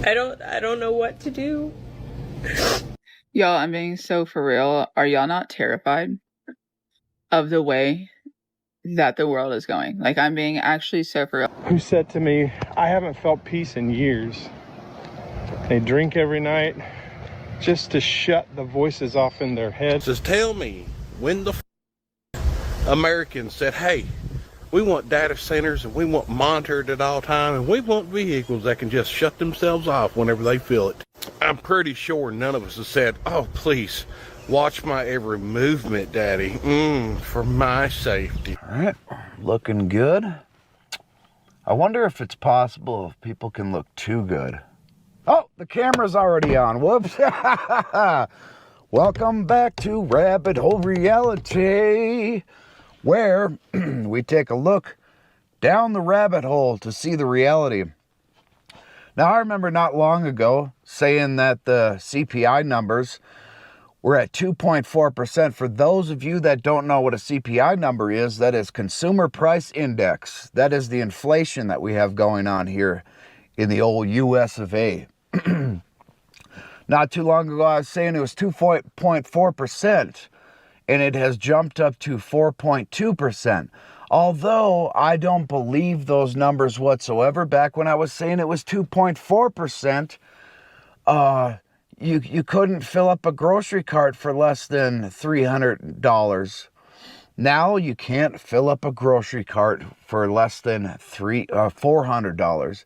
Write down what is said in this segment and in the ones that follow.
I don't know what to do. Y'all, I'm being so for real. Are y'all not terrified of the way that the world is going? Like, I'm being actually so for real. Who said to me, I haven't felt peace in years. They drink every night just to shut the voices off in their head. Says, tell me when the Americans said, hey, we want data centers and we want monitored at all time and we want vehicles that can just shut themselves off whenever they feel it. I'm pretty sure none of us have said, oh, please watch my every movement, Daddy, for my safety. All right, looking good. I wonder if it's possible if people can look too good. Oh, the camera's already on. Whoops. Welcome back to Rabbit Hole Reality, where we take a look down the rabbit hole to see the reality. Now, I remember not long ago saying that the CPI numbers were at 2.4%. For those of you that don't know what a CPI number is, that is Consumer Price Index. That is the inflation that we have going on here in the old US of A. Not too long ago, I was saying it was 2.4%, and it has jumped up to 4.2%. Although I don't believe those numbers whatsoever. Back when I was saying it was 2.4%, you couldn't fill up a grocery cart for less than $300. Now you can't fill up a grocery cart for less than $400.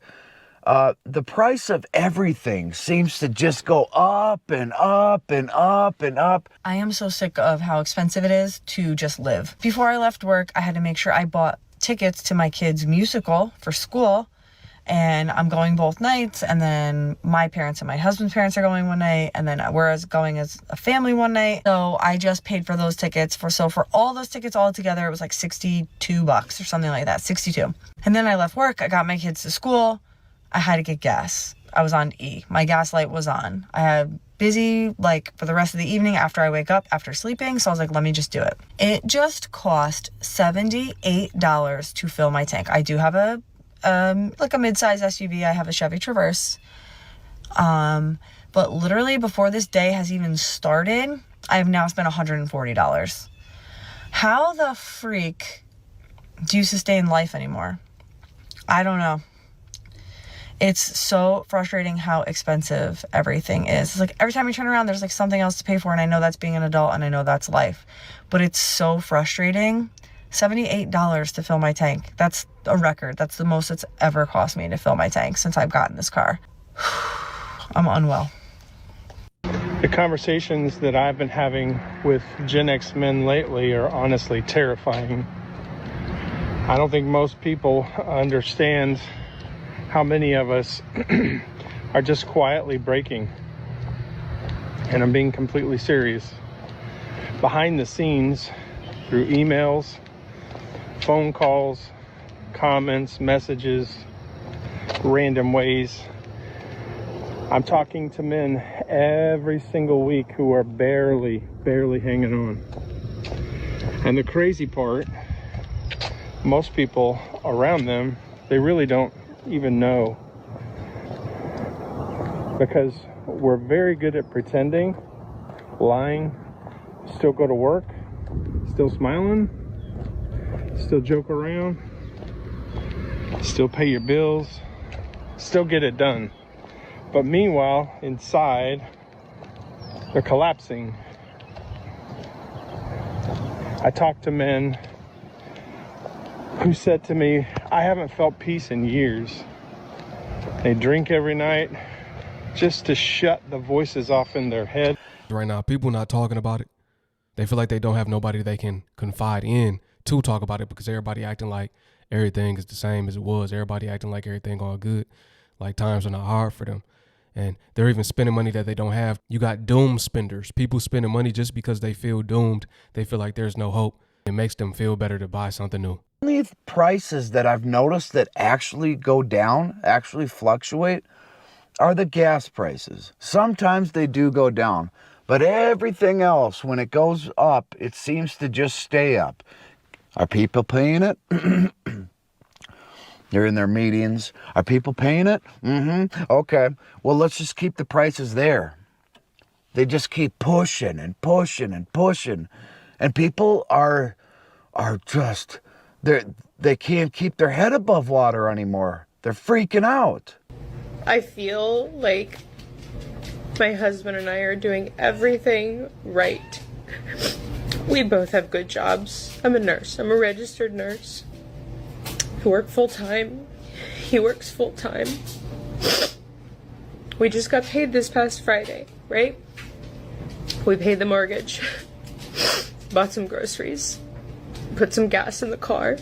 The price of everything seems to just go up and up and up and up. I am so sick of how expensive it is to just live. Before I left work, I had to make sure I bought tickets to my kids' musical for school. And I'm going both nights, and then my parents and my husband's parents are going one night, and then we're going as a family one night. So I just paid for those tickets. For all those tickets all together, it was like $62 or something like that, 62. And then I left work, I got my kids to school. I had to get gas. I was on E. My gas light was on. I had busy for the rest of the evening after I wake up, after sleeping. So I was like, let me just do it. It just cost $78 to fill my tank. I do have a mid-size SUV. I have a Chevy Traverse. But literally before this day has even started, I have now spent $140. How the freak do you sustain life anymore? I don't know. It's so frustrating how expensive everything is. It's like every time you turn around, there's like something else to pay for. And I know that's being an adult and I know that's life, but it's so frustrating. $78 to fill my tank. That's a record. That's the most it's ever cost me to fill my tank since I've gotten this car. I'm unwell. The conversations that I've been having with Gen X men lately are honestly terrifying. I don't think most people understand how many of us are just quietly breaking. And I'm being completely serious. Behind the scenes, through emails, phone calls, comments, messages, random ways, I'm talking to men every single week who are barely hanging on. And the crazy part, most people around them, they really don't even know, because we're very good at pretending, lying, still go to work, still smiling, still joke around, still pay your bills, still get it done. But meanwhile, inside, they're collapsing. I talk to men who said to me, I haven't felt peace in years. They drink every night just to shut the voices off in their head. Right now, people not talking about it. They feel like they don't have nobody they can confide in to talk about it, because everybody acting like everything is the same as it was. Everybody acting like everything all good, like times are not hard for them. And they're even spending money that they don't have. You got doom spenders, people spending money just because they feel doomed. They feel like there's no hope. It makes them feel better to buy something new. Only prices that I've noticed that actually go down, actually fluctuate, are the gas prices. Sometimes they do go down, but everything else, when it goes up, it seems to just stay up. Are people paying it? They're in their meetings. Are people paying it? Mm-hmm. Okay. Well, let's just keep the prices there. They just keep pushing and pushing and pushing. And people are just, they can't keep their head above water anymore. They're freaking out. I feel like my husband and I are doing everything right. We both have good jobs. I'm a nurse. I'm a registered nurse. I work full-time. He works full-time. We just got paid this past Friday, right? We paid the mortgage. Bought some groceries. Put some gas in the car.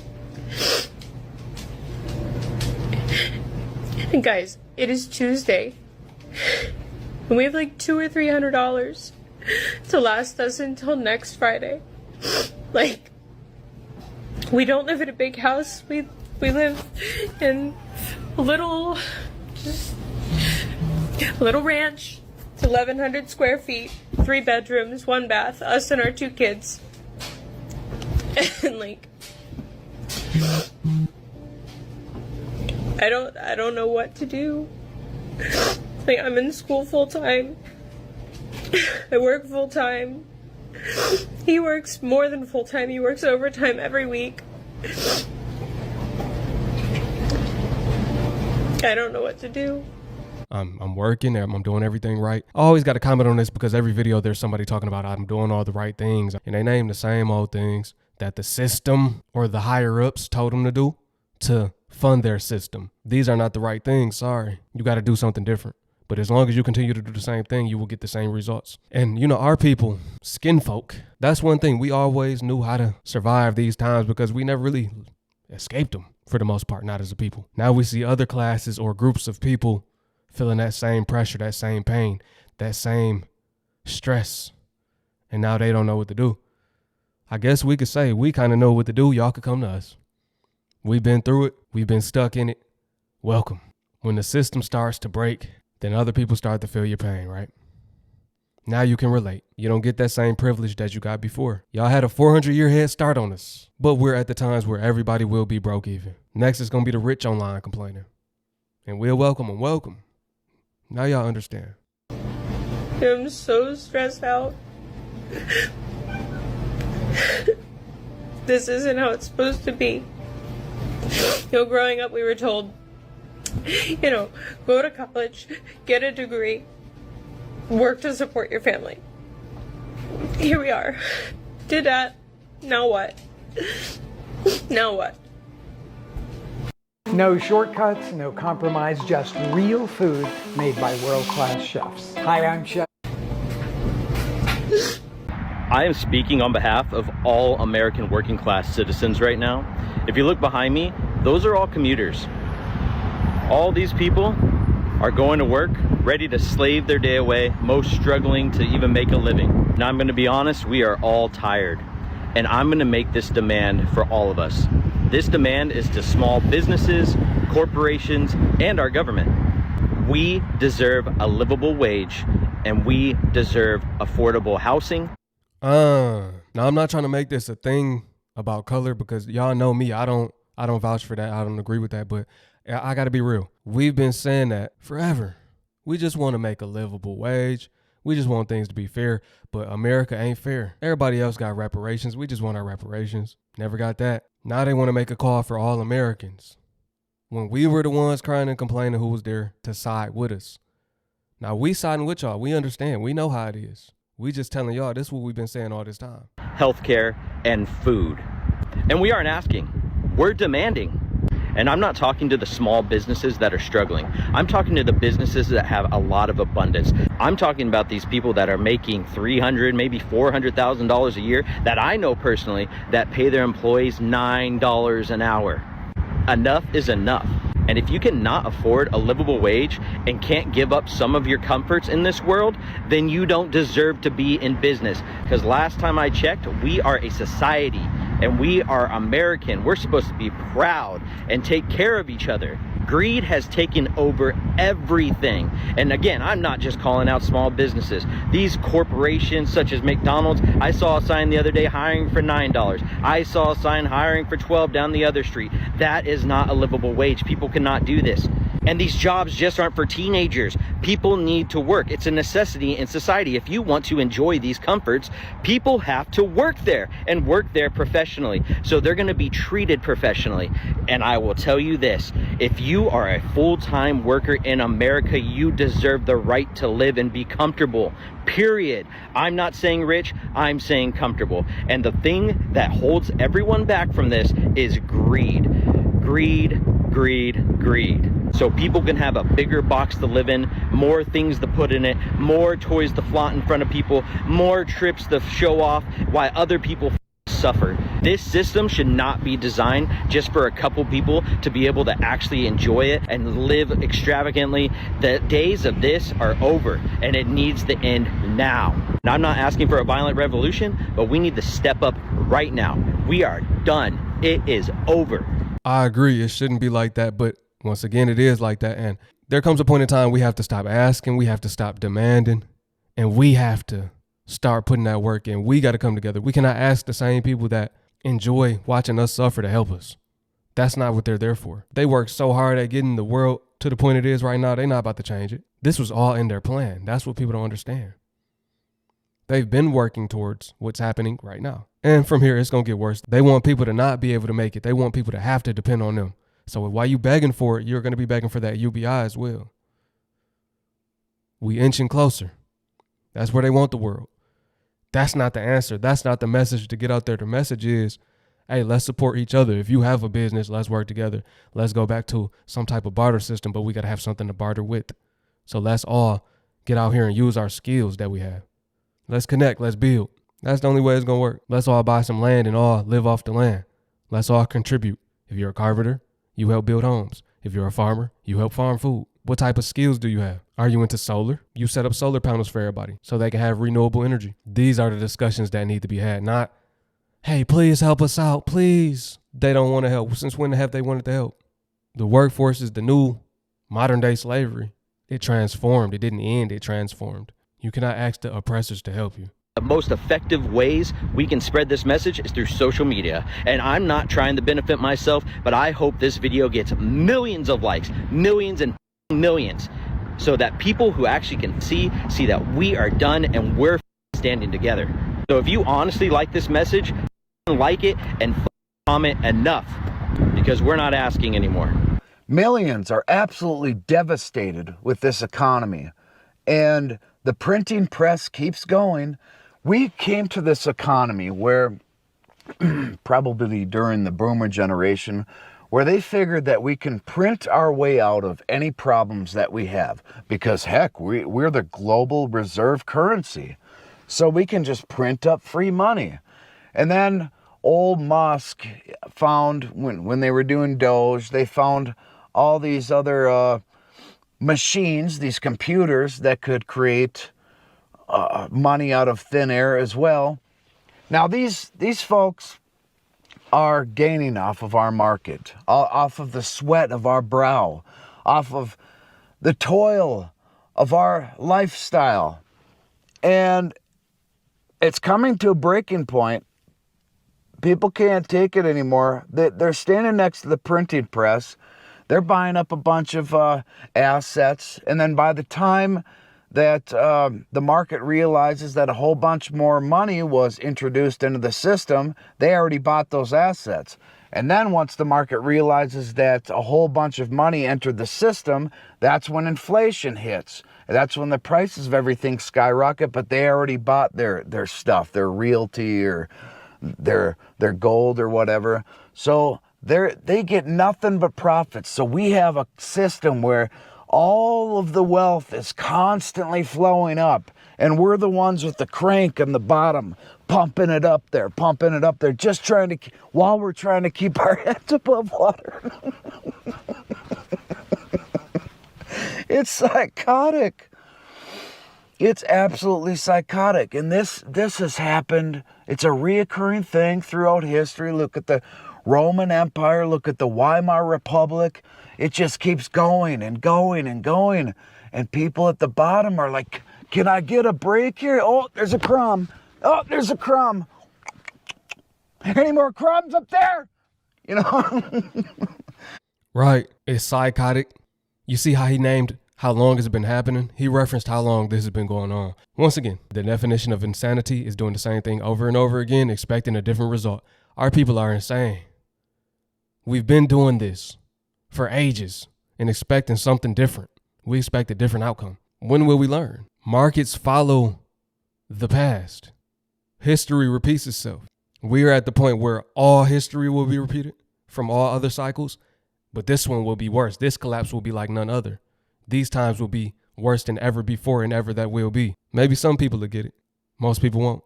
And guys, it is Tuesday. And we have like $200 or $300 to last us until next Friday. Like, we don't live in a big house. We live in a little ranch. It's 1,100 square feet, 3 bedrooms, 1 bath, us and our 2 kids. And like, I don't know what to do. Like, I'm in school full time. I work full time. He works more than full time. He works overtime every week. I don't know what to do. I'm working, I'm doing everything right. I always got to comment on this because every video there's somebody talking about I'm doing all the right things. And they name the same old things that the system or the higher ups told them to do to fund their system. These are not the right things, sorry. You got to do something different. But as long as you continue to do the same thing, you will get the same results. And you know, our people, skin folk, that's one thing. We always knew how to survive these times because we never really escaped them for the most part, not as a people. Now we see other classes or groups of people feeling that same pressure, that same pain, that same stress. And now they don't know what to do. I guess we could say we kind of know what to do. Y'all could come to us. We've been through it. We've been stuck in it. Welcome. When the system starts to break, then other people start to feel your pain, right? Now you can relate. You don't get that same privilege that you got before. Y'all had a 400-year head start on us, but we're at the times where everybody will be broke even. Next is going to be the rich online complaining. And we'll welcome them. Welcome. Now y'all understand. I'm so stressed out. This isn't how it's supposed to be. You know, growing up we were told, you know, go to college, get a degree, work to support your family. Here we are. Did that. Now what? Now what? No shortcuts, no compromise, just real food made by world-class chefs. Hi, I'm Chef. I am speaking on behalf of all American working class citizens right now. If you look behind me, those are all commuters. All these people are going to work, ready to slave their day away, most struggling to even make a living. Now I'm gonna be honest, we are all tired. And I'm gonna make this demand for all of us. This demand is to small businesses, corporations, and our government. We deserve a livable wage, and we deserve affordable housing. Now I'm not trying to make this a thing about color because y'all know me. I don't vouch for that. I don't agree with that, but I gotta be real. We've been saying that forever. We just want to make a livable wage. We just want things to be fair, but America ain't fair. Everybody else got reparations. We just want our reparations. Never got that. Now they want to make a call for all Americans. When we were the ones crying and complaining who was there to side with us. Now we siding with y'all. We understand. We know how it is. We just telling y'all this is what we've been saying all this time. Healthcare and food. And we aren't asking, we're demanding. And I'm not talking to the small businesses that are struggling. I'm talking to the businesses that have a lot of abundance. I'm talking about these people that are making $300,000, maybe $400,000 a year that I know personally that pay their employees $9 an hour. Enough is enough. And if you cannot afford a livable wage and can't give up some of your comforts in this world, then you don't deserve to be in business. Because last time I checked, we are a society and we are American. We're supposed to be proud and take care of each other. Greed has taken over everything. And again, I'm not just calling out small businesses. These corporations such as McDonald's, I saw a sign the other day hiring for $9. I saw a sign hiring for $12 down the other street. That is not a livable wage. People cannot do this. And these jobs just aren't for teenagers. People need to work. It's a necessity in society. If you want to enjoy these comforts, people have to work there and work there professionally. So they're going to be treated professionally. And I will tell you this, if you are a full-time worker in America, you deserve the right to live and be comfortable, period. I'm not saying rich, I'm saying comfortable. And the thing that holds everyone back from this is greed. Greed, greed, greed. So people can have a bigger box to live in, more things to put in it, more toys to flaunt in front of people, more trips to show off, while other people suffer. This system should not be designed just for a couple people to be able to actually enjoy it and live extravagantly. The days of this are over, and it needs to end now. And I'm not asking for a violent revolution, but we need to step up right now. We are done. It is over. I agree. It shouldn't be like that, but once again, it is like that. And there comes a point in time we have to stop asking, we have to stop demanding, and we have to start putting that work in. We got to come together. We cannot ask the same people that enjoy watching us suffer to help us. That's not what they're there for. They worked so hard at getting the world to the point it is right now. They're not about to change it. This was all in their plan. That's what people don't understand. They've been working towards what's happening right now. And from here, it's going to get worse. They want people to not be able to make it. They want people to have to depend on them. So while you begging for it, you're going to be begging for that UBI as well. We inching closer. That's where they want the world. That's not the answer. That's not the message to get out there. The message is, hey, let's support each other. If you have a business, let's work together. Let's go back to some type of barter system, but we got to have something to barter with. So let's all get out here and use our skills that we have. Let's connect. Let's build. That's the only way it's going to work. Let's all buy some land and all live off the land. Let's all contribute. If you're a carpenter, you help build homes. If you're a farmer, you help farm food. What type of skills do you have? Are you into solar? You set up solar panels for everybody so they can have renewable energy. These are the discussions that need to be had, not, hey, please help us out, please. They don't want to help. Since when have they wanted to help? The workforce is the new modern day slavery. It transformed. It didn't end. It transformed. You cannot ask the oppressors to help you. The most effective ways we can spread this message is through social media. And I'm not trying to benefit myself, but I hope this video gets millions of likes, millions and millions, so that people who actually can see that we are done and we're standing together. So if you honestly like this message, like it and comment enough, because we're not asking anymore. Millions are absolutely devastated with this economy, and the printing press keeps going. We came to this economy where, probably during the boomer generation, where they figured that we can print our way out of any problems that we have. Because heck, we're the global reserve currency. So we can just print up free money. And then old Musk found, when they were doing Doge, they found all these other machines, these computers that could create money out of thin air as well. Now these folks are gaining off of our market, off of the sweat of our brow, off of the toil of our lifestyle. And it's coming to a breaking point. People can't take it anymore. They're standing next to the printing press. They're buying up a bunch of assets. And then by the time that the market realizes that a whole bunch more money was introduced into the system, they already bought those assets. And then once the market realizes that a whole bunch of money entered the system, that's when inflation hits. That's when the prices of everything skyrocket, but they already bought their stuff, their realty or their gold or whatever. So they get nothing but profits. So we have a system where all of the wealth is constantly flowing up, and we're the ones with the crank on the bottom, pumping it up there, just while we're trying to keep our heads above water. It's psychotic. It's absolutely psychotic. And this has happened. It's a reoccurring thing throughout history. Look at the Roman Empire, look at the Weimar Republic. It just keeps going and going and going. And people at the bottom are like, can I get a break here? Oh, there's a crumb. Oh, there's a crumb. Any more crumbs up there? You know? Right. It's psychotic. You see how he named how long has it been happening? He referenced how long this has been going on. Once again, the definition of insanity is doing the same thing over and over again, expecting a different result. Our people are insane. We've been doing this for ages and expecting something different. We expect a different outcome. When will we learn? Markets follow the past. History repeats itself. We are at the point where all history will be repeated from all other cycles, but this one will be worse. This collapse will be like none other. These times will be worse than ever before and ever that will be. Maybe some people will get it. Most people won't.